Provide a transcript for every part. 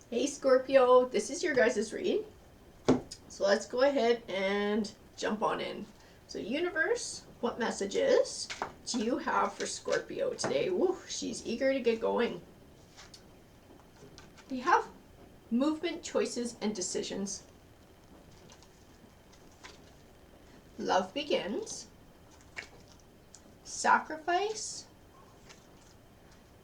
Hey Scorpio, this is your guys' read. So let's go ahead and jump on in. So universe, what messages do you have for Scorpio today? Woo, she's eager to get going. We have movement, choices, and decisions. Love begins. Sacrifice.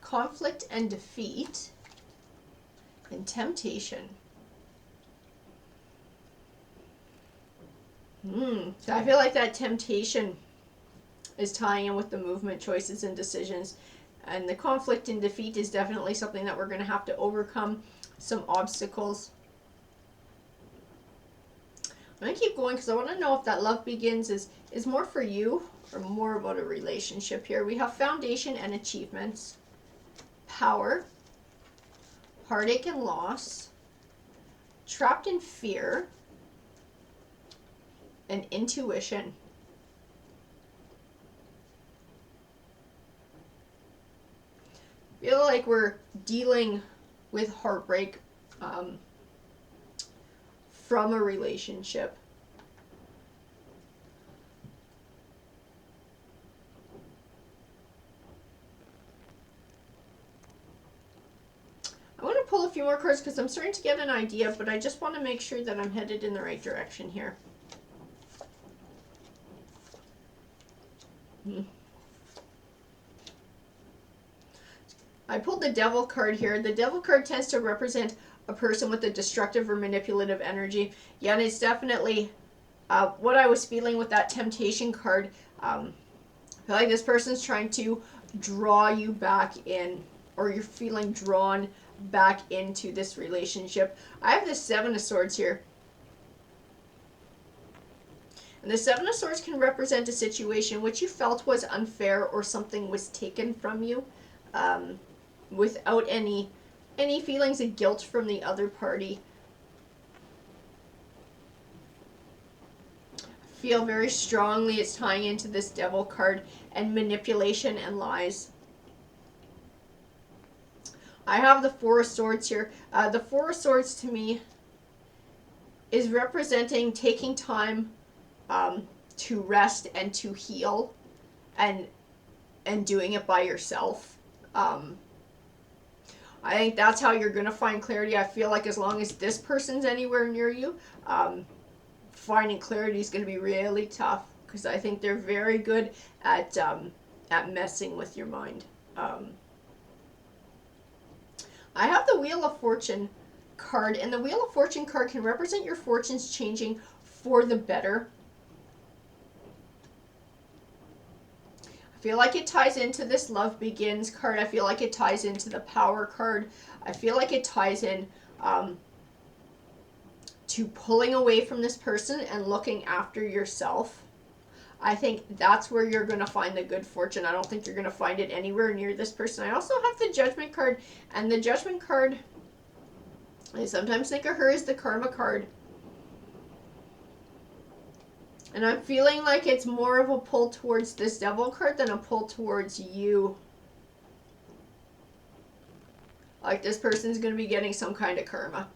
Conflict and defeat. And temptation. So I feel like that temptation is tying in with the movement, choices, and decisions. And the conflict and defeat is definitely something that we're going to have to overcome, some obstacles. I'm going to keep going because I want to know if that love begins is more for you or more about a relationship here. We have foundation and achievements, power, heartache and loss, trapped in fear, and intuition. I feel like we're dealing with heartbreak from a relationship. I want to pull a few more cards because I'm starting to get an idea, but I just want to make sure that I'm headed in the right direction here. I pulled the Devil card here. The Devil card tends to represent a person with a destructive or manipulative energy. Yeah, and it's definitely what I was feeling with that Temptation card. I feel like this person's trying to draw you back in, or you're feeling drawn back into this relationship. I have the Seven of Swords here. And the Seven of Swords can represent a situation which you felt was unfair or something was taken from you without any feelings of guilt from the other party. I feel very strongly it's tying into this Devil card and manipulation and lies. I have the Four of Swords here. The Four of Swords to me is representing taking time to rest and to heal and doing it by yourself. I think that's how you're going to find clarity. I feel like as long as this person's anywhere near you, finding clarity is going to be really tough because I think they're very good at messing with your mind. I have the Wheel of Fortune card, and the Wheel of Fortune card can represent your fortunes changing for the better. I feel like it ties into this Love Begins card. I feel like it ties into the Power card. I feel like it ties in to pulling away from this person and looking after yourself. I think that's where you're going to find the good fortune. I don't think you're going to find it anywhere near this person. I also have the Judgment card, and the Judgment card, I sometimes think of her as the Karma card. And I'm feeling like it's more of a pull towards this Devil card than a pull towards you. Like this person's going to be getting some kind of karma.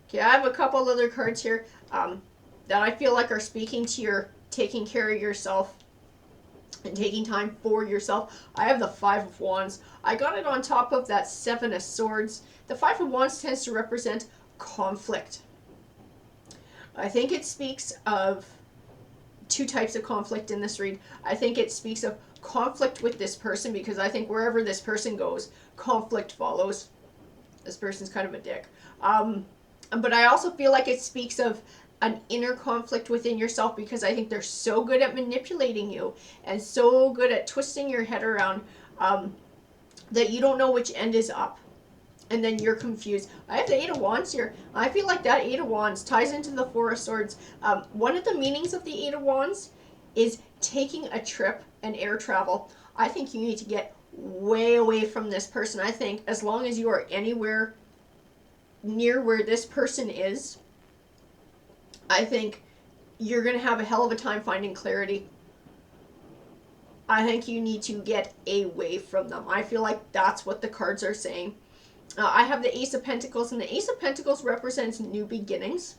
Okay, I have a couple other cards here that I feel like are speaking to your taking care of yourself and taking time for yourself. I have the Five of Wands. I got it on top of that Seven of Swords. The Five of Wands tends to represent conflict. I think it speaks of two types of conflict in this read. I think it speaks of conflict with this person because I think wherever this person goes, conflict follows. This person's kind of a dick. But I also feel like it speaks of an inner conflict within yourself because I think they're so good at manipulating you and so good at twisting your head around that you don't know which end is up. And then you're confused. I have the Eight of Wands here. I feel like that Eight of Wands ties into the Four of Swords. One of the meanings of the Eight of Wands is taking a trip and air travel. I think you need to get way away from this person. I think as long as you are anywhere near where this person is, I think you're going to have a hell of a time finding clarity. I think you need to get away from them. I feel like that's what the cards are saying. I have the Ace of Pentacles, and the Ace of Pentacles represents new beginnings.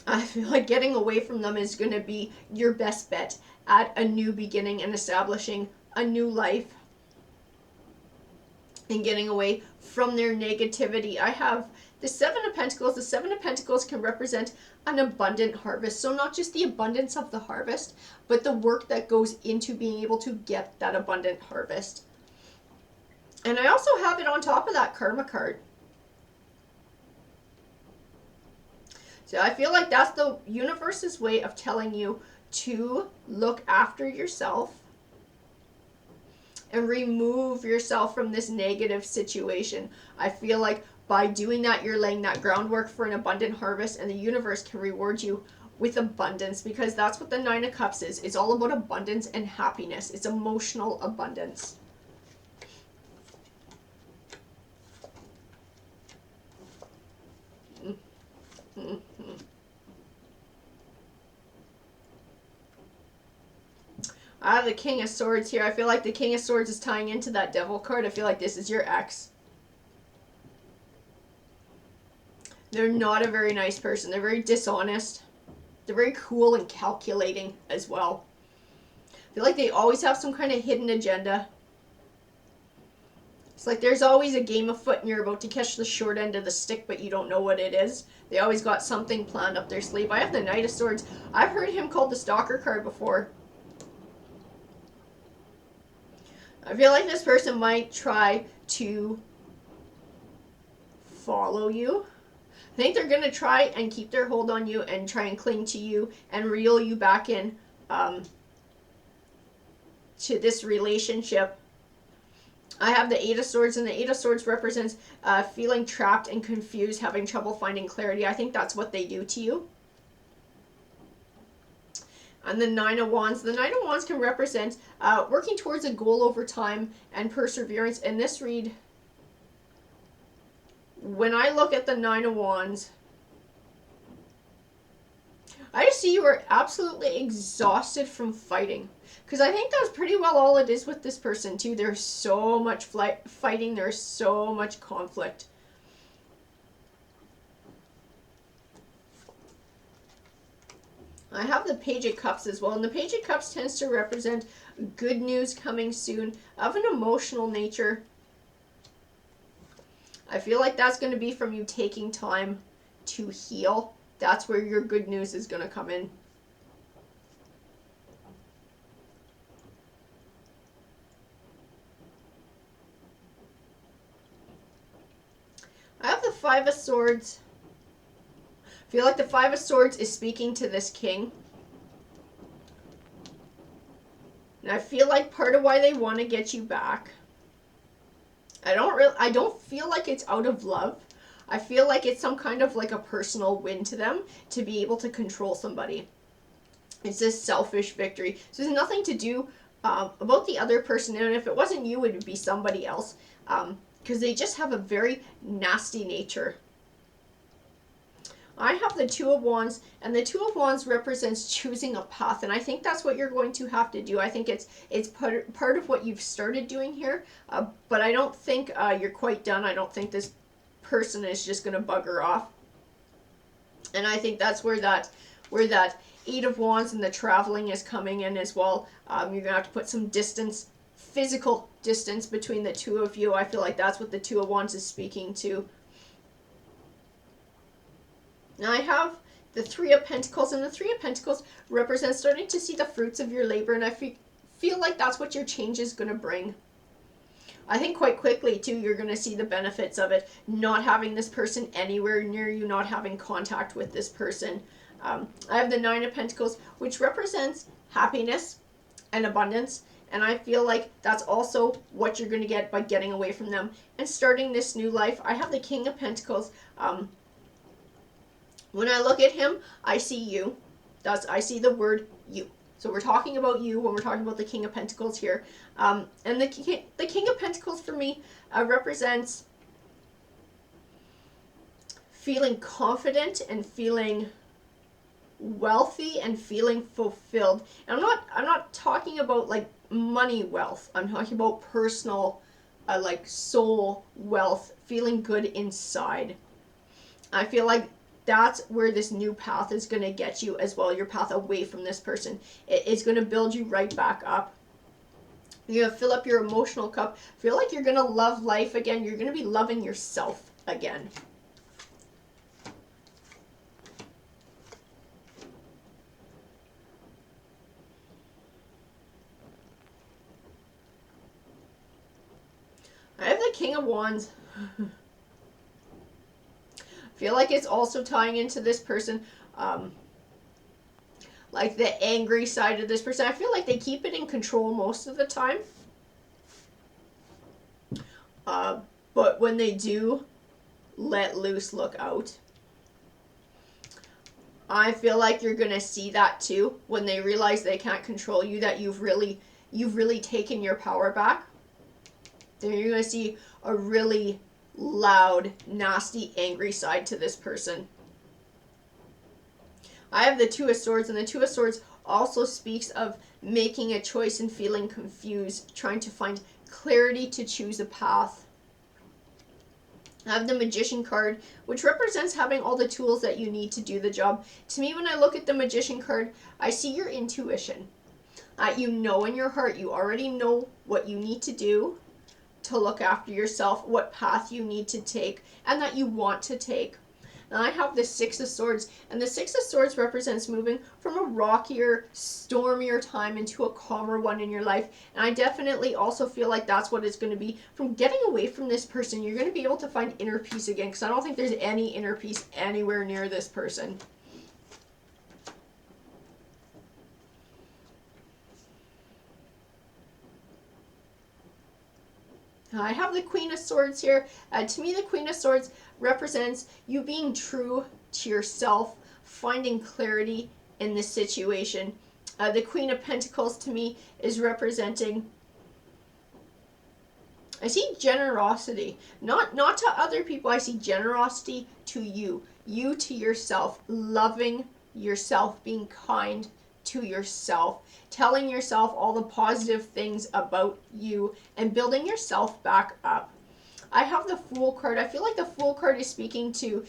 I feel like getting away from them is going to be your best bet at a new beginning and establishing a new life and getting away from their negativity. I have the Seven of Pentacles. The Seven of Pentacles can represent an abundant harvest. So not just the abundance of the harvest, but the work that goes into being able to get that abundant harvest. And I also have it on top of that Karma card. So I feel like that's the universe's way of telling you to look after yourself and remove yourself from this negative situation. I feel like by doing that, you're laying that groundwork for an abundant harvest, and the universe can reward you with abundance, because that's what the Nine of Cups is. It's all about abundance and happiness. It's emotional abundance. I have the King of Swords here. I feel like the King of Swords is tying into that Devil card. I feel like this is your ex. They're not a very nice person. They're very dishonest. They're very cool and calculating as well. I feel like they always have some kind of hidden agenda. It's like there's always a game afoot and you're about to catch the short end of the stick, but you don't know what it is. They always got something planned up their sleeve. I have the Knight of Swords. I've heard him called the Stalker card before. I feel like this person might try to follow you. I think they're going to try and keep their hold on you and try and cling to you and reel you back in to this relationship. I have the Eight of Swords, and the Eight of Swords represents feeling trapped and confused, having trouble finding clarity. I think that's what they do to you. And the Nine of Wands. The Nine of Wands can represent working towards a goal over time and perseverance. And this read, when I look at the Nine of Wands, I just see you are absolutely exhausted from fighting. Because I think that's pretty well all it is with this person too. There's so much fighting. There's so much conflict. I have the Page of Cups as well. And the Page of Cups tends to represent good news coming soon of an emotional nature. I feel like that's going to be from you taking time to heal. That's where your good news is going to come in. I have the Five of Swords. I feel like the Five of Swords is speaking to this king. And I feel like part of why they want to get you back, I don't feel like it's out of love. I feel like it's some kind of like a personal win to them to be able to control somebody. It's this selfish victory. So there's nothing to do about the other person. And if it wasn't you, it would be somebody else. Because they just have a very nasty nature. I have the Two of Wands, and the Two of Wands represents choosing a path, and I think that's what you're going to have to do. I think it's part of what you've started doing here, but I don't think you're quite done. I don't think this person is just going to bugger off, and I think that's where that Eight of Wands and the traveling is coming in as well. You're going to have to put some distance, physical distance between the two of you. I feel like that's what the Two of Wands is speaking to. Now I have the Three of Pentacles, and the Three of Pentacles represents starting to see the fruits of your labor, and I feel like that's what your change is going to bring. I think quite quickly, too, you're going to see the benefits of it, not having this person anywhere near you, not having contact with this person. I have the Nine of Pentacles, which represents happiness and abundance, and I feel like that's also what you're going to get by getting away from them and starting this new life. I have the King of Pentacles. When I look at him, I see you. I see the word you. So we're talking about you when we're talking about the King of Pentacles here. And the King of Pentacles for me represents feeling confident and feeling wealthy and feeling fulfilled. And I'm not talking about like money wealth. I'm talking about personal like soul wealth, feeling good inside. I feel like that's where this new path is going to get you as well. Your path away from this person. It's going to build you right back up. You're going to fill up your emotional cup. Feel like you're going to love life again. You're going to be loving yourself again. I have the King of Wands. Feel like it's also tying into this person, like the angry side of this person. I feel like they keep it in control most of the time. But when they do let loose, look out. I feel like you're going to see that too when they realize they can't control you, that you've really taken your power back. Then you're going to see a really loud, nasty, angry side to this person. I have the Two of Swords, and the Two of Swords also speaks of making a choice and feeling confused, trying to find clarity to choose a path. I have the Magician card, which represents having all the tools that you need to do the job. To me, when I look at the Magician card, I see your intuition. You know in your heart, you already know what you need to do to look after yourself, what path you need to take, and that you want to take. Now I have the Six of Swords, and the Six of Swords represents moving from a rockier, stormier time into a calmer one in your life. And I definitely also feel like that's what it's going to be. From getting away from this person, you're going to be able to find inner peace again, because I don't think there's any inner peace anywhere near this person. I have the Queen of Swords here. To me, the Queen of Swords represents you being true to yourself, finding clarity in this situation. The Queen of Pentacles to me is representing, I see generosity. Not to other people, I see generosity to you. You to yourself, loving yourself, being kind to yourself, telling yourself all the positive things about you, and building yourself back up. I have the Fool card. I feel like the Fool card is speaking to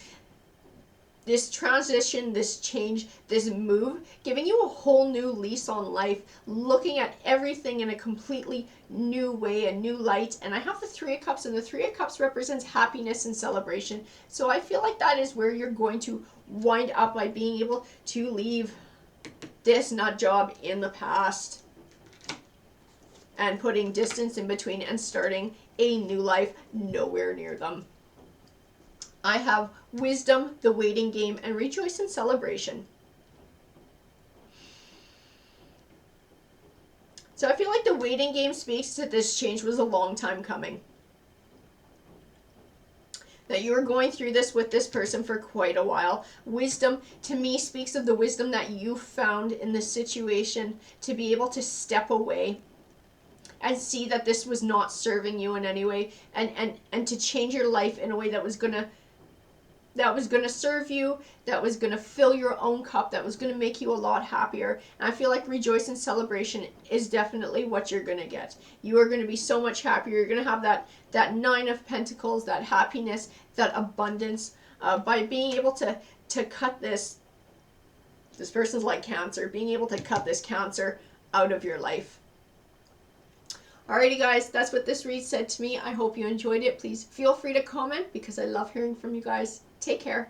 this transition, this change, this move, giving you a whole new lease on life, looking at everything in a completely new way, a new light. And I have the Three of Cups, and the Three of Cups represents happiness and celebration. So I feel like that is where you're going to wind up, by being able to leave this nut job in the past and putting distance in between and starting a new life nowhere near them. I have Wisdom, the Waiting Game, and Rejoice in Celebration. So I feel like the Waiting Game speaks to this change was a long time coming. That you were going through this with this person for quite a while. Wisdom, to me, speaks of the wisdom that you found in this situation to be able to step away and see that this was not serving you in any way, and to change your life in a way that was gonna serve you, that was gonna fill your own cup, that was gonna make you a lot happier. And I feel like Rejoice and Celebration is definitely what you're gonna get. You are gonna be so much happier. You're gonna have that Nine of Pentacles, that happiness, that abundance, by being able to cut this person's like cancer, being able to cut this cancer out of your life. Alrighty guys, that's what this read said to me. I hope you enjoyed it. Please feel free to comment, because I love hearing from you guys. Take care.